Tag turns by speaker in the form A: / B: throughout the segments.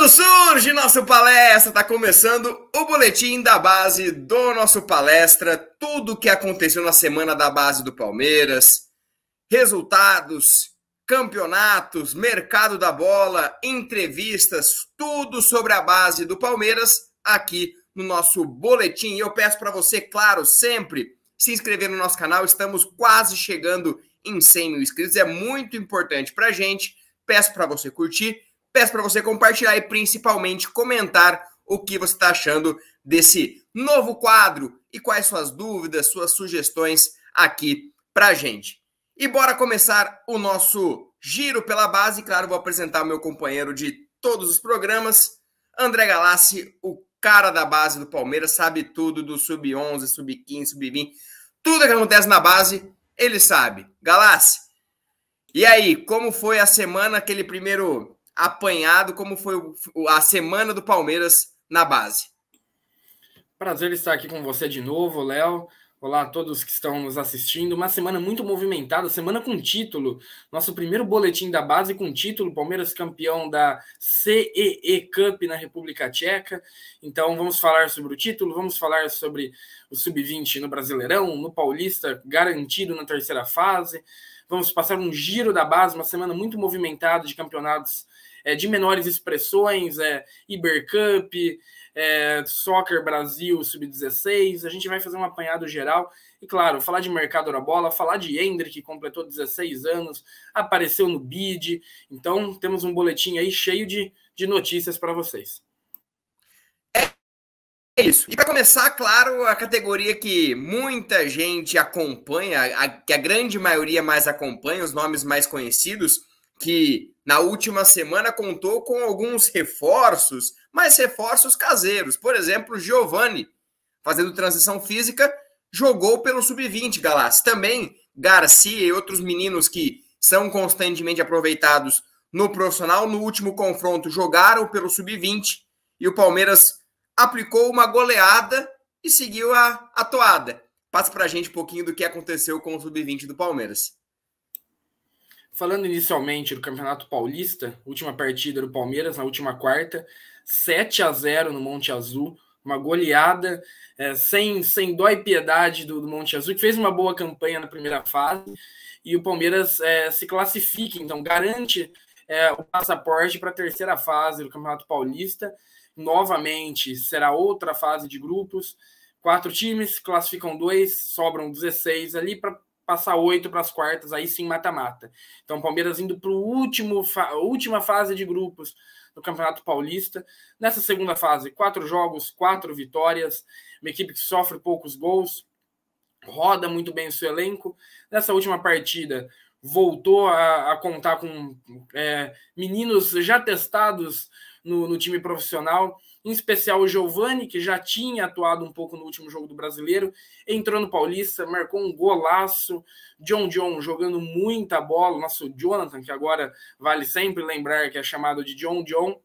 A: Tudo surge, nosso palestra, está começando o boletim da base do nosso palestra, tudo o que aconteceu na semana da base do Palmeiras, resultados, campeonatos, mercado da bola, entrevistas, tudo sobre a base do Palmeiras aqui no nosso boletim. E eu peço para você, claro, sempre se inscrever no nosso canal, estamos quase chegando em 100 mil inscritos, é muito importante para a gente, peço para você curtir, peço para você compartilhar e principalmente comentar o que você está achando desse novo quadro e quais suas dúvidas, suas sugestões aqui para a gente. E bora começar o nosso giro pela base. Claro, vou apresentar o meu companheiro de todos os programas, André Galassi, o cara da base do Palmeiras, sabe tudo do Sub-11, Sub-15, Sub-20, tudo que acontece na base, ele sabe. Galassi, e aí, como foi a semana, aquele primeiro apanhado, como foi a semana do Palmeiras na base?
B: Prazer estar aqui com você de novo, Léo. Olá a todos que estão nos assistindo. Uma semana muito movimentada, semana com título. Nosso primeiro boletim da base com título. Palmeiras campeão da CEE Cup na República Tcheca. Então vamos falar sobre o título, vamos falar sobre o Sub-20 no Brasileirão, no Paulista, garantido na terceira fase. Vamos passar um giro da base, uma semana muito movimentada de campeonatos de menores expressões, Iber Cup, Soccer Brasil Sub-16, a gente vai fazer um apanhado geral e, claro, falar de mercado da bola, falar de Endrick, que completou 16 anos, apareceu no BID, então temos um boletim aí cheio de notícias para vocês.
A: É isso. E para começar, claro, a categoria que muita gente acompanha, que a grande maioria mais acompanha, os nomes mais conhecidos, que na última semana contou com alguns reforços, mas reforços caseiros. Por exemplo, Giovani, fazendo transição física, jogou pelo Sub-20, Galassi. Também Garcia e outros meninos que são constantemente aproveitados no profissional, no último confronto jogaram pelo Sub-20 e o Palmeiras aplicou uma goleada e seguiu a toada. Passa pra gente um pouquinho do que aconteceu com o Sub-20 do Palmeiras.
B: Falando inicialmente do Campeonato Paulista, última partida do Palmeiras, na última quarta, 7-0 no Monte Azul, uma goleada sem dó e piedade do Monte Azul, que fez uma boa campanha na primeira fase, e o Palmeiras se classifica, então garante o passaporte para a terceira fase do Campeonato Paulista. Novamente, será outra fase de grupos, 4 times, classificam 2, sobram 16 ali para passar 8 para as quartas, aí sim mata-mata. Então, o Palmeiras indo para a última fase de grupos do Campeonato Paulista. Nessa segunda fase, 4 jogos, 4 vitórias, uma equipe que sofre poucos gols, roda muito bem o seu elenco. Nessa última partida, voltou a contar com meninos já testados no time profissional, em especial o Giovani, que já tinha atuado um pouco no último jogo do Brasileiro, entrou no Paulista, marcou um golaço, John jogando muita bola, nosso Jonathan, que agora vale sempre lembrar que é chamado de John,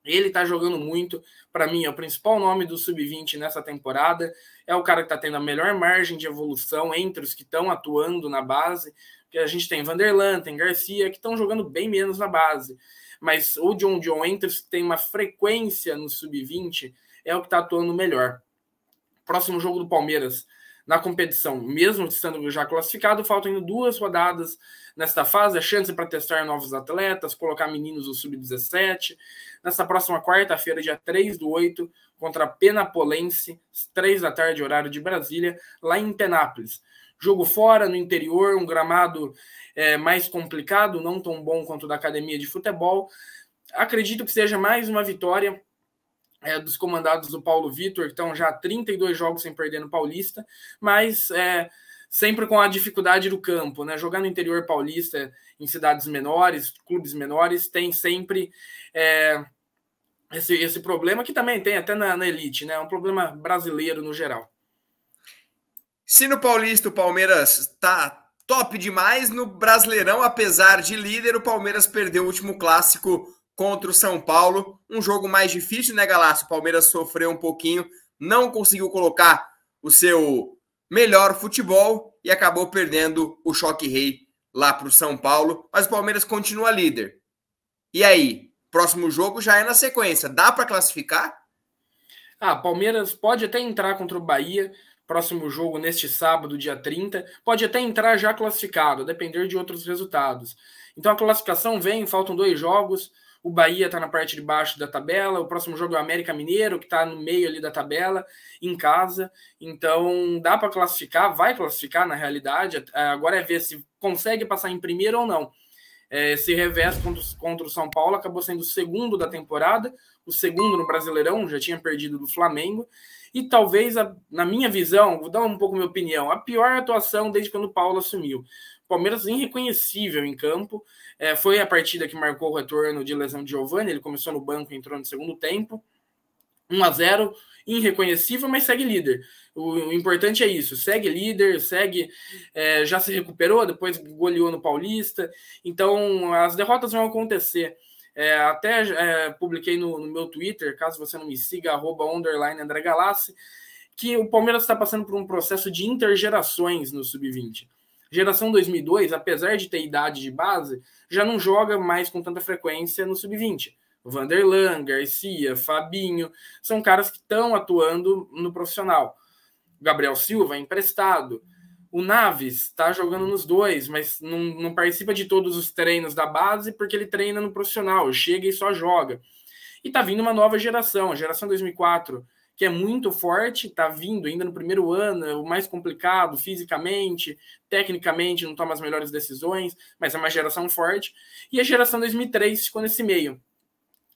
B: ele tá jogando muito, para mim é o principal nome do Sub-20 nessa temporada, é o cara que tá tendo a melhor margem de evolução entre os que estão atuando na base, porque a gente tem Vanderlan, tem Garcia, que estão jogando bem menos na base, mas o John entre os que tem uma frequência no Sub-20, é o que está atuando melhor. Próximo jogo do Palmeiras na competição, mesmo estando já classificado, faltam ainda 2 rodadas nesta fase, a chance para testar novos atletas, colocar meninos do Sub-17. Nessa próxima quarta-feira, dia 3/8, contra a Penapolense, 3 da tarde, horário de Brasília, lá em Penápolis. Jogo fora, no interior, um gramado mais complicado, não tão bom quanto o da academia de futebol. Acredito que seja mais uma vitória dos comandados do Paulo Vitor, que estão já 32 jogos sem perder no Paulista, mas sempre com a dificuldade do campo, né? Jogar no interior paulista, em cidades menores, clubes menores, tem sempre esse problema, que também tem até na elite, né? É um problema brasileiro no geral.
A: Se no Paulista o Palmeiras está top demais, no Brasileirão, apesar de líder, o Palmeiras perdeu o último clássico contra o São Paulo. Um jogo mais difícil, né, Galassi? O Palmeiras sofreu um pouquinho, não conseguiu colocar o seu melhor futebol e acabou perdendo o choque rei lá para o São Paulo. Mas o Palmeiras continua líder. E aí? próximo jogo já é na sequência. Dá para classificar?
B: Palmeiras pode até entrar contra o Bahia, próximo jogo neste sábado, dia 30. Pode até entrar já classificado, a depender de outros resultados. Então a classificação vem, faltam 2 jogos. O Bahia está na parte de baixo da tabela. O próximo jogo é o América Mineiro, que está no meio ali da tabela, em casa. Então dá para classificar, vai classificar na realidade. Agora é ver se consegue passar em primeiro ou não. Esse revés contra o São Paulo acabou sendo o segundo da temporada, o segundo no Brasileirão, já tinha perdido do Flamengo, e talvez, na minha visão, vou dar um pouco minha opinião, a pior atuação desde quando o Paulo assumiu. O Palmeiras irreconhecível em campo, foi a partida que marcou o retorno de lesão de Giovani, ele começou no banco e entrou no segundo tempo, 1-0, irreconhecível, mas segue líder. O importante é isso, segue líder, já se recuperou, depois goleou no Paulista. Então, as derrotas vão acontecer. Até publiquei no meu Twitter, caso você não me siga, @André Galassi, que o Palmeiras está passando por um processo de intergerações no Sub-20. Geração 2002, apesar de ter idade de base, já não joga mais com tanta frequência no Sub-20. Vanderlan, Garcia, Fabinho, são caras que estão atuando no profissional. Gabriel Silva, emprestado. O Naves está jogando nos dois, mas não participa de todos os treinos da base porque ele treina no profissional, chega e só joga. E está vindo uma nova geração, a geração 2004, que é muito forte, está vindo ainda no primeiro ano, é o mais complicado fisicamente, tecnicamente, não toma as melhores decisões, mas é uma geração forte. E a geração 2003 ficou nesse meio.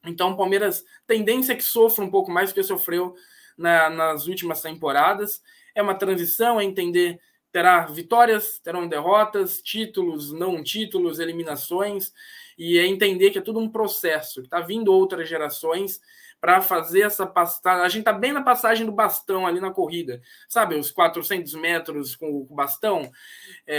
B: Então, o Palmeiras, tendência é que sofra um pouco mais do que sofreu nas últimas temporadas. É uma transição, é entender, terá vitórias, terão derrotas, títulos, não títulos, eliminações, e é entender que é tudo um processo, que está vindo outras gerações para fazer essa passagem. A gente está bem na passagem do bastão ali na corrida, sabe? Os 400 metros com o bastão,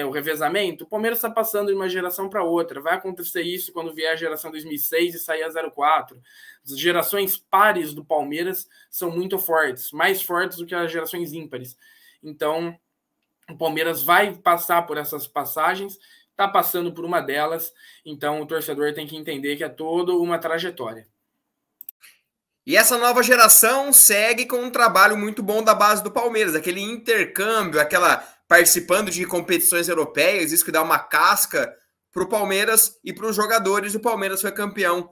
B: o revezamento. O Palmeiras está passando de uma geração para outra. Vai acontecer isso quando vier a geração 2006 e sair a 04. As gerações pares do Palmeiras são muito fortes, mais fortes do que as gerações ímpares. Então, o Palmeiras vai passar por essas passagens, está passando por uma delas. Então, o torcedor tem que entender que é toda uma trajetória.
A: E essa nova geração segue com um trabalho muito bom da base do Palmeiras, aquele intercâmbio, aquela participando de competições europeias, isso que dá uma casca para o Palmeiras e para os jogadores. O Palmeiras foi campeão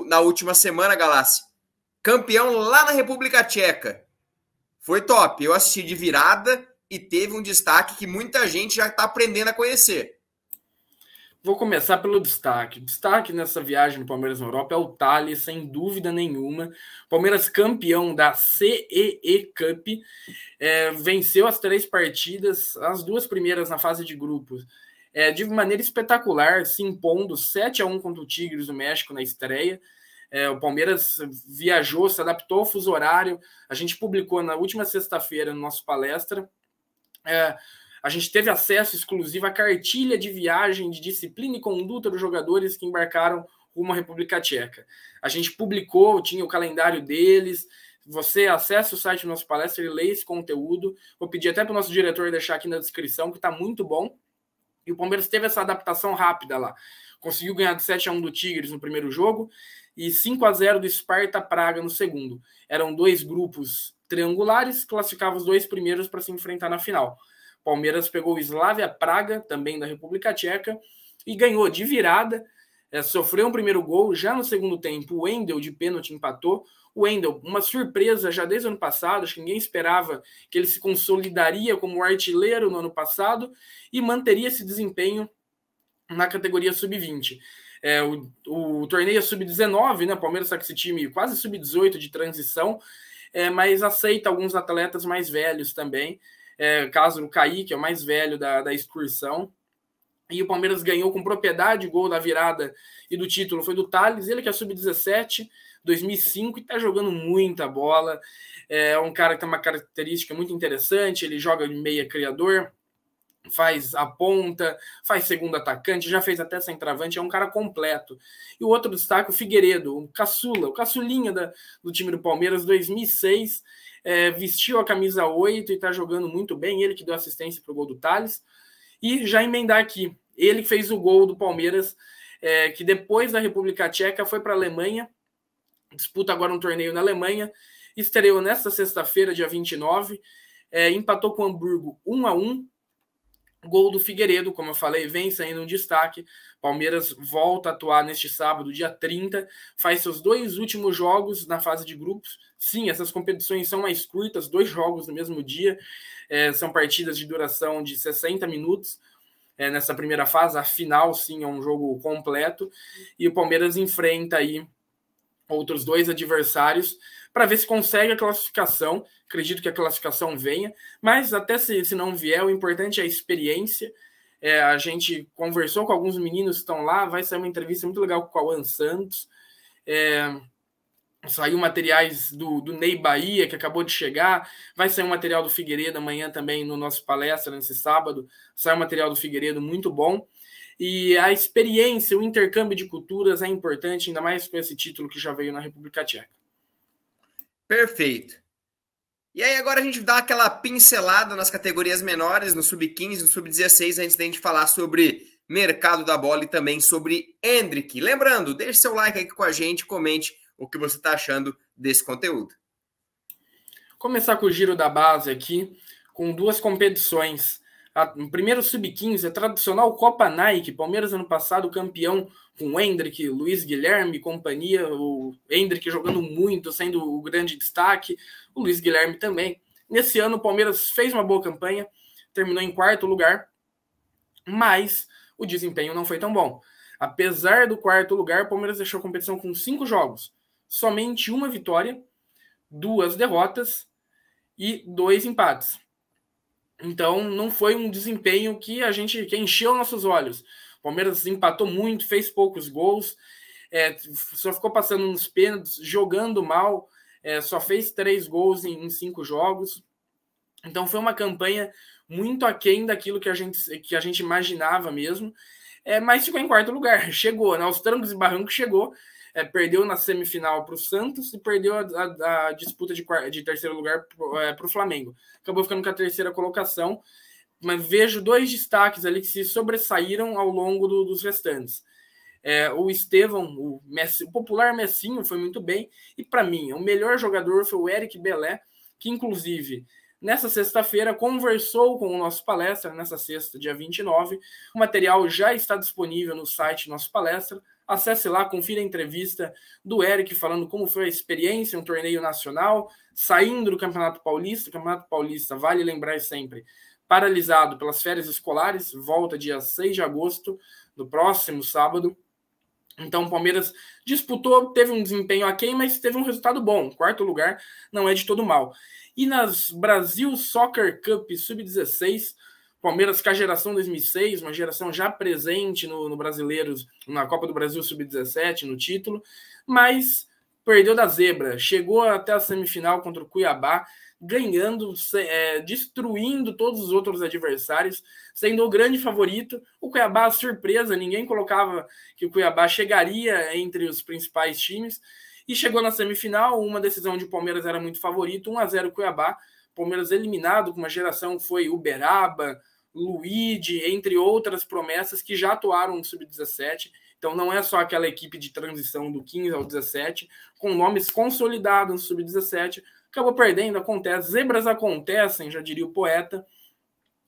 A: na última semana, Galassi. Campeão lá na República Tcheca. Foi top. Eu assisti de virada e teve um destaque que muita gente já está aprendendo a conhecer.
B: Vou começar pelo destaque. O destaque nessa viagem do Palmeiras na Europa é o Thales, sem dúvida nenhuma. Palmeiras campeão da CEE Cup, venceu as 3 partidas, as 2 primeiras na fase de grupos, de maneira espetacular, se impondo 7-1 contra o Tigres do México na estreia. O Palmeiras viajou, se adaptou ao fuso horário. A gente publicou na última sexta-feira no nosso palestra. A gente teve acesso exclusivo à cartilha de viagem, de disciplina e conduta dos jogadores que embarcaram rumo à República Tcheca. A gente publicou, tinha o calendário deles. Você acessa o site do nosso palestra e lê esse conteúdo. Vou pedir até para o nosso diretor deixar aqui na descrição, que está muito bom. E o Palmeiras teve essa adaptação rápida lá. Conseguiu ganhar de 7-1 do Tigres no primeiro jogo e 5-0 do Sparta Praga no segundo. Eram 2 grupos triangulares, classificavam os 2 primeiros para se enfrentar na final. Palmeiras pegou o Slavia Praga, também da República Tcheca, e ganhou de virada. Sofreu um primeiro gol, já no segundo tempo o Wendel de pênalti empatou. O Wendel, uma surpresa já desde o ano passado, acho que ninguém esperava que ele se consolidaria como artilheiro no ano passado e manteria esse desempenho na categoria sub-20. O torneio é sub-19, né? O Palmeiras está com esse time quase sub-18 de transição, mas aceita alguns atletas mais velhos também. Caso o Kaique, é o mais velho da excursão. E o Palmeiras ganhou com propriedade, gol da virada e do título foi do Thales, ele que é sub-17, 2005, e está jogando muita bola. É um cara que tem uma característica muito interessante, ele joga de meia criador, faz a ponta, faz segundo atacante, já fez até centroavante, é um cara completo. E o outro destaque, o Figueiredo, o caçulinha do time do Palmeiras, 2006, vestiu a camisa 8 e está jogando muito bem, ele que deu assistência para o gol do Thales. E já emendar aqui, ele que fez o gol do Palmeiras que depois da República Tcheca foi para a Alemanha, disputa agora um torneio na Alemanha, estreou nesta sexta-feira, dia 29, empatou com o Hamburgo 1-1, gol do Figueiredo, como eu falei, vem saindo um destaque. Palmeiras volta a atuar neste sábado, dia 30, faz seus 2 últimos jogos na fase de grupos. Sim, essas competições são mais curtas, 2 jogos no mesmo dia, são partidas de duração de 60 minutos. Nessa primeira fase, a final, sim, é um jogo completo, e o Palmeiras enfrenta aí outros 2 adversários para ver se consegue a classificação. Acredito que a classificação venha, mas até se não vier, o importante é a experiência. A gente conversou com alguns meninos que estão lá, vai sair uma entrevista muito legal com o Cauã Santos. Saiu materiais do Ney Bahia, que acabou de chegar. Vai sair um material do Figueiredo amanhã também no nosso palestra, nesse sábado. Sai um material do Figueiredo muito bom. E a experiência, o intercâmbio de culturas é importante, ainda mais com esse título que já veio na República Tcheca.
A: Perfeito. E aí agora a gente dá aquela pincelada nas categorias menores, no Sub-15, no Sub-16, antes da gente falar sobre mercado da bola e também sobre Endrick. Lembrando, deixe seu like aqui com a gente, comente o que você está achando desse conteúdo.
B: Começar com o giro da base aqui, com 2 competições. O primeiro Sub-15, a tradicional Copa Nike, Palmeiras ano passado campeão com o Endrick, Luiz Guilherme e companhia, o Endrick jogando muito, sendo o grande destaque, o Luiz Guilherme também. Nesse ano o Palmeiras fez uma boa campanha, terminou em 4º lugar, mas o desempenho não foi tão bom. Apesar do 4º lugar, o Palmeiras deixou a competição com 5 jogos, somente 1 vitória, 2 derrotas e 2 empates. Então, não foi um desempenho que encheu nossos olhos. O Palmeiras empatou muito, fez poucos gols, só ficou passando nos pênaltis, jogando mal, só fez 3 gols em 5 jogos. Então, foi uma campanha muito aquém daquilo que a gente imaginava mesmo, mas ficou em 4º lugar. Chegou, né? Aos trancos e barrancos chegou, perdeu na semifinal para o Santos e perdeu a disputa de 3º lugar para o Flamengo. Acabou ficando com a 3ª colocação, mas vejo 2 destaques ali que se sobressaíram ao longo dos restantes. O Estevão, o popular Messinho, foi muito bem, e para mim, o melhor jogador foi o Eric Belé, que inclusive nessa sexta-feira conversou com o nosso palestra, nessa sexta, dia 29. O material já está disponível no site Nosso Palestra. Acesse lá, confira a entrevista do Eric falando como foi a experiência, um torneio nacional, saindo do Campeonato Paulista. O Campeonato Paulista, vale lembrar sempre, paralisado pelas férias escolares, volta dia 6 de agosto, do próximo sábado. Então o Palmeiras disputou, teve um desempenho aquém, mas teve um resultado bom. 4º lugar não é de todo mal. E nas Brasil Soccer Cup Sub-16, Palmeiras com a geração 2006, uma geração já presente no Brasileiros, na Copa do Brasil Sub-17, no título, mas perdeu da zebra. Chegou até a semifinal contra o Cuiabá, ganhando, destruindo todos os outros adversários, sendo o grande favorito. O Cuiabá, surpresa, ninguém colocava que o Cuiabá chegaria entre os principais times, e chegou na semifinal, uma decisão de Palmeiras era muito favorito, 1-0 Cuiabá. Palmeiras eliminado com uma geração que foi Uberaba, Luigi, entre outras promessas que já atuaram no Sub-17. Então não é só aquela equipe de transição do 15 ao 17, com nomes consolidados no Sub-17. Acabou perdendo, acontece. Zebras acontecem, já diria o poeta.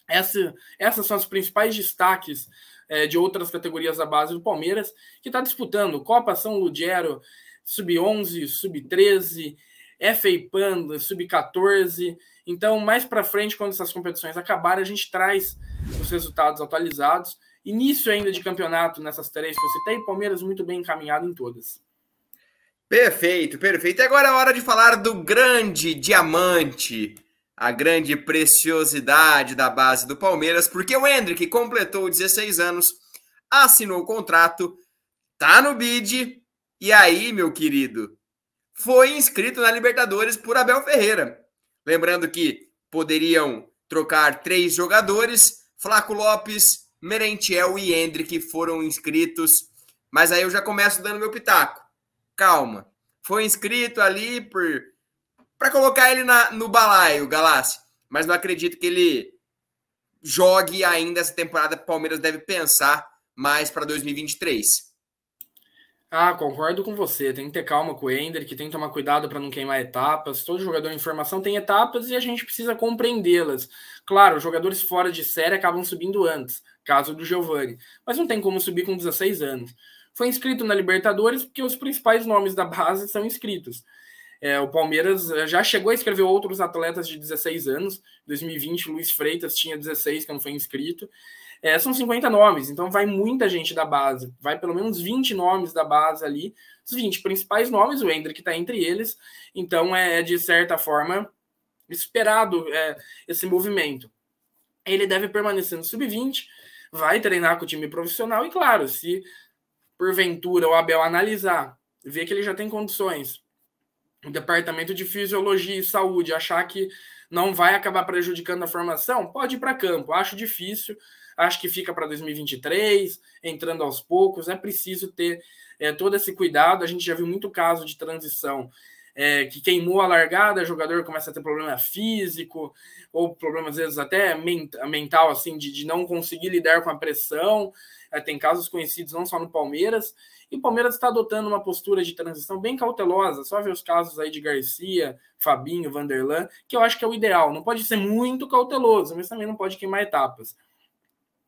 B: Essas são os principais destaques de outras categorias da base do Palmeiras, que está disputando Copa São Ludgero, Sub-11, Sub-13, FA Pan, Sub-14. Então, mais para frente, quando essas competições acabarem, a gente traz os resultados atualizados. Início ainda de campeonato nessas 3 que eu citei, Palmeiras muito bem encaminhado em todas.
A: Perfeito, perfeito. E agora é a hora de falar do grande diamante, a grande preciosidade da base do Palmeiras, porque o Endrick completou 16 anos, assinou o contrato, tá no bid, e aí, meu querido, foi inscrito na Libertadores por Abel Ferreira. Lembrando que poderiam trocar 3 jogadores, Flaco Lopes, Merentiel e Endrick foram inscritos, mas aí eu já começo dando meu pitaco. Calma, foi inscrito ali para colocar ele no balaio, Galassi, mas não acredito que ele jogue ainda essa temporada. O Palmeiras deve pensar mais para 2023.
B: Ah, concordo com você. Tem que ter calma com o Hendrick, tem que tomar cuidado para não queimar etapas. Todo jogador em formação tem etapas e a gente precisa compreendê-las. Claro, os jogadores fora de série acabam subindo antes, caso do Giovani, mas não tem como subir com 16 anos. Foi inscrito na Libertadores porque os principais nomes da base são inscritos. O Palmeiras já chegou a escrever outros atletas de 16 anos. Em 2020, Luiz Freitas tinha 16, que não foi inscrito. São 50 nomes, então vai muita gente da base. Vai pelo menos 20 nomes da base ali. Os 20 principais nomes, o Hendrick está entre eles. Então de certa forma, esperado esse movimento. Ele deve permanecer no sub-20, vai treinar com o time profissional e, claro, se porventura o Abel analisar, ver que ele já tem condições, o departamento de fisiologia e saúde achar que não vai acabar prejudicando a formação, pode ir para campo. Acho difícil, acho que fica para 2023, entrando aos poucos. É preciso ter todo esse cuidado. A gente já viu muito caso de transição que queimou a largada, o jogador começa a ter problema físico, ou problema, às vezes, até mental, assim, de não conseguir lidar com a pressão. Tem casos conhecidos não só no Palmeiras, e o Palmeiras está adotando uma postura de transição bem cautelosa. Só ver os casos aí de Garcia, Fabinho, Vanderlan, que eu acho que é o ideal. Não pode ser muito cauteloso, mas também não pode queimar etapas.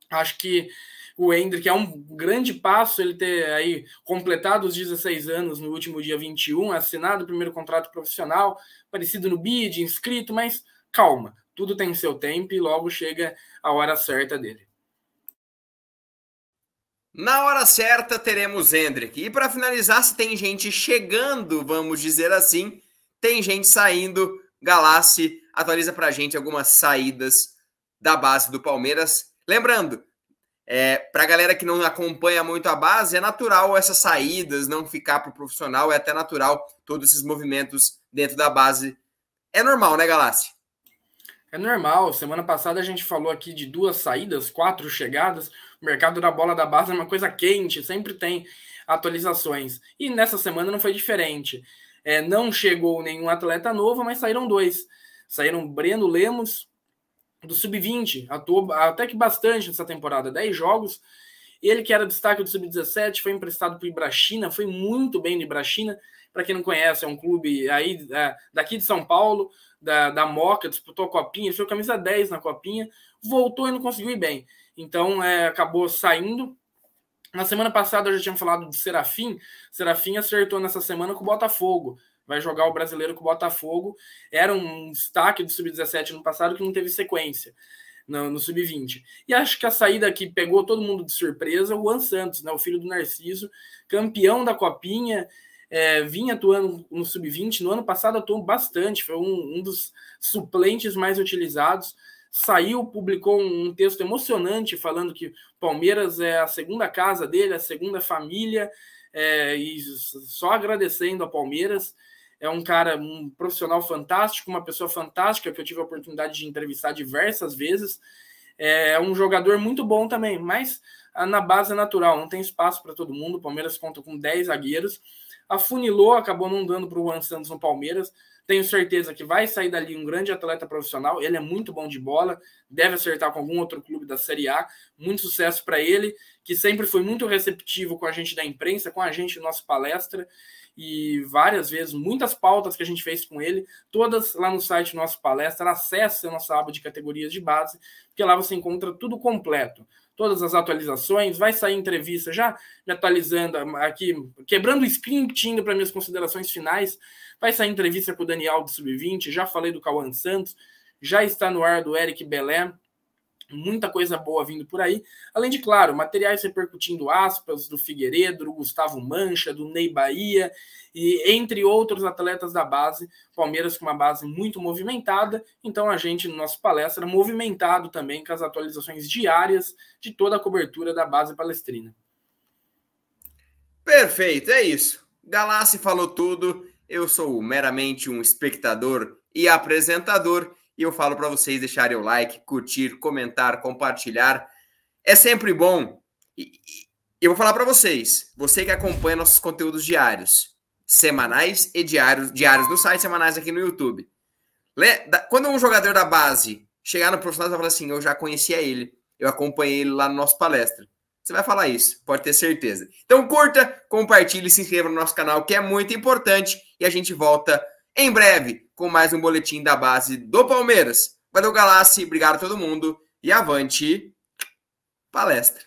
B: Acho que o Hendrick é um grande passo ele ter aí completado os 16 anos no último dia 21, assinado o primeiro contrato profissional, parecido no BID, inscrito, mas calma, tudo tem seu tempo e logo chega a hora certa dele.
A: Na hora certa teremos Hendrick. E para finalizar, se tem gente chegando, vamos dizer assim, tem gente saindo. Galassi atualiza para a gente algumas saídas da base do Palmeiras. Lembrando, para a galera que não acompanha muito a base, é natural essas saídas, não ficar para o profissional, é até natural todos esses movimentos dentro da base. É normal, né, Galassi?
B: É normal. Semana passada a gente falou aqui de 2 saídas, 4 chegadas. O mercado da bola da base é uma coisa quente, sempre tem atualizações. E nessa semana não foi diferente. Não chegou nenhum atleta novo, mas saíram 2. Saíram Breno Lemos, do Sub-20, atuou até que bastante nessa temporada, 10 jogos. Ele que era destaque do Sub-17, foi emprestado para o Ibrachina, foi muito bem no Ibrachina. Para quem não conhece, é um clube aí daqui de São Paulo, da Moca, disputou a Copinha, ele foi camisa 10 na Copinha, voltou e não conseguiu ir bem. Então, acabou saindo. Na semana passada, eu já tinha falado de Serafim. Serafim acertou nessa semana com o Botafogo. Vai jogar o Brasileiro com o Botafogo. Era um destaque do Sub-17 no passado que não teve sequência no Sub-20. E acho que a saída que pegou todo mundo de surpresa, o Juan Santos, né, o filho do Narciso, campeão da Copinha, vinha atuando no Sub-20. No ano passado atuou bastante, foi um dos suplentes mais utilizados. Saiu, publicou um texto emocionante falando que Palmeiras é a segunda casa dele, a segunda família, e só agradecendo a Palmeiras. É um cara, um profissional fantástico, uma pessoa fantástica que eu tive a oportunidade de entrevistar diversas vezes. É um jogador muito bom também, mas na base é natural, não tem espaço para todo mundo. O Palmeiras conta com 10 zagueiros. Afunilou, acabou não dando para o Juan Santos no Palmeiras. Tenho certeza que vai sair dali um grande atleta profissional. Ele é muito bom de bola, deve acertar com algum outro clube da Série A. Muito sucesso para ele, que sempre foi muito receptivo com a gente da imprensa, com a gente no nosso palestra. E várias vezes, muitas pautas que a gente fez com ele, todas lá no site do nosso palestra. Acesse a nossa aba de categorias de base, porque lá você encontra tudo completo. Todas as atualizações, vai sair entrevista já me atualizando aqui, quebrando o script, indo para minhas considerações finais. Vai sair entrevista com o Daniel do Sub-20, já falei do Cauã Santos, já está no ar do Eric Belé. Muita coisa boa vindo por aí. Além de, claro, materiais repercutindo aspas do Figueiredo, do Gustavo Mancha, do Ney Bahia, e entre outros atletas da base. Palmeiras com uma base muito movimentada. Então a gente, no nosso palestra, movimentado também com as atualizações diárias de toda a cobertura da base palestrina.
A: Perfeito, é isso. Galassi falou tudo. Eu sou meramente um espectador e apresentador. E eu falo para vocês deixarem o like, curtir, comentar, compartilhar. É sempre bom. E eu vou falar para vocês, você que acompanha nossos conteúdos diários, semanais e diários no site, semanais aqui no YouTube. Quando um jogador da base chegar no profissional, você vai falar assim, eu já conhecia ele, eu acompanhei ele lá no nosso palestra. você vai falar isso, pode ter certeza. Então curta, compartilhe, se inscreva no nosso canal, que é muito importante. E a gente volta em breve com mais um boletim da base do Palmeiras. Valeu, Galassi, obrigado a todo mundo e avante palestra.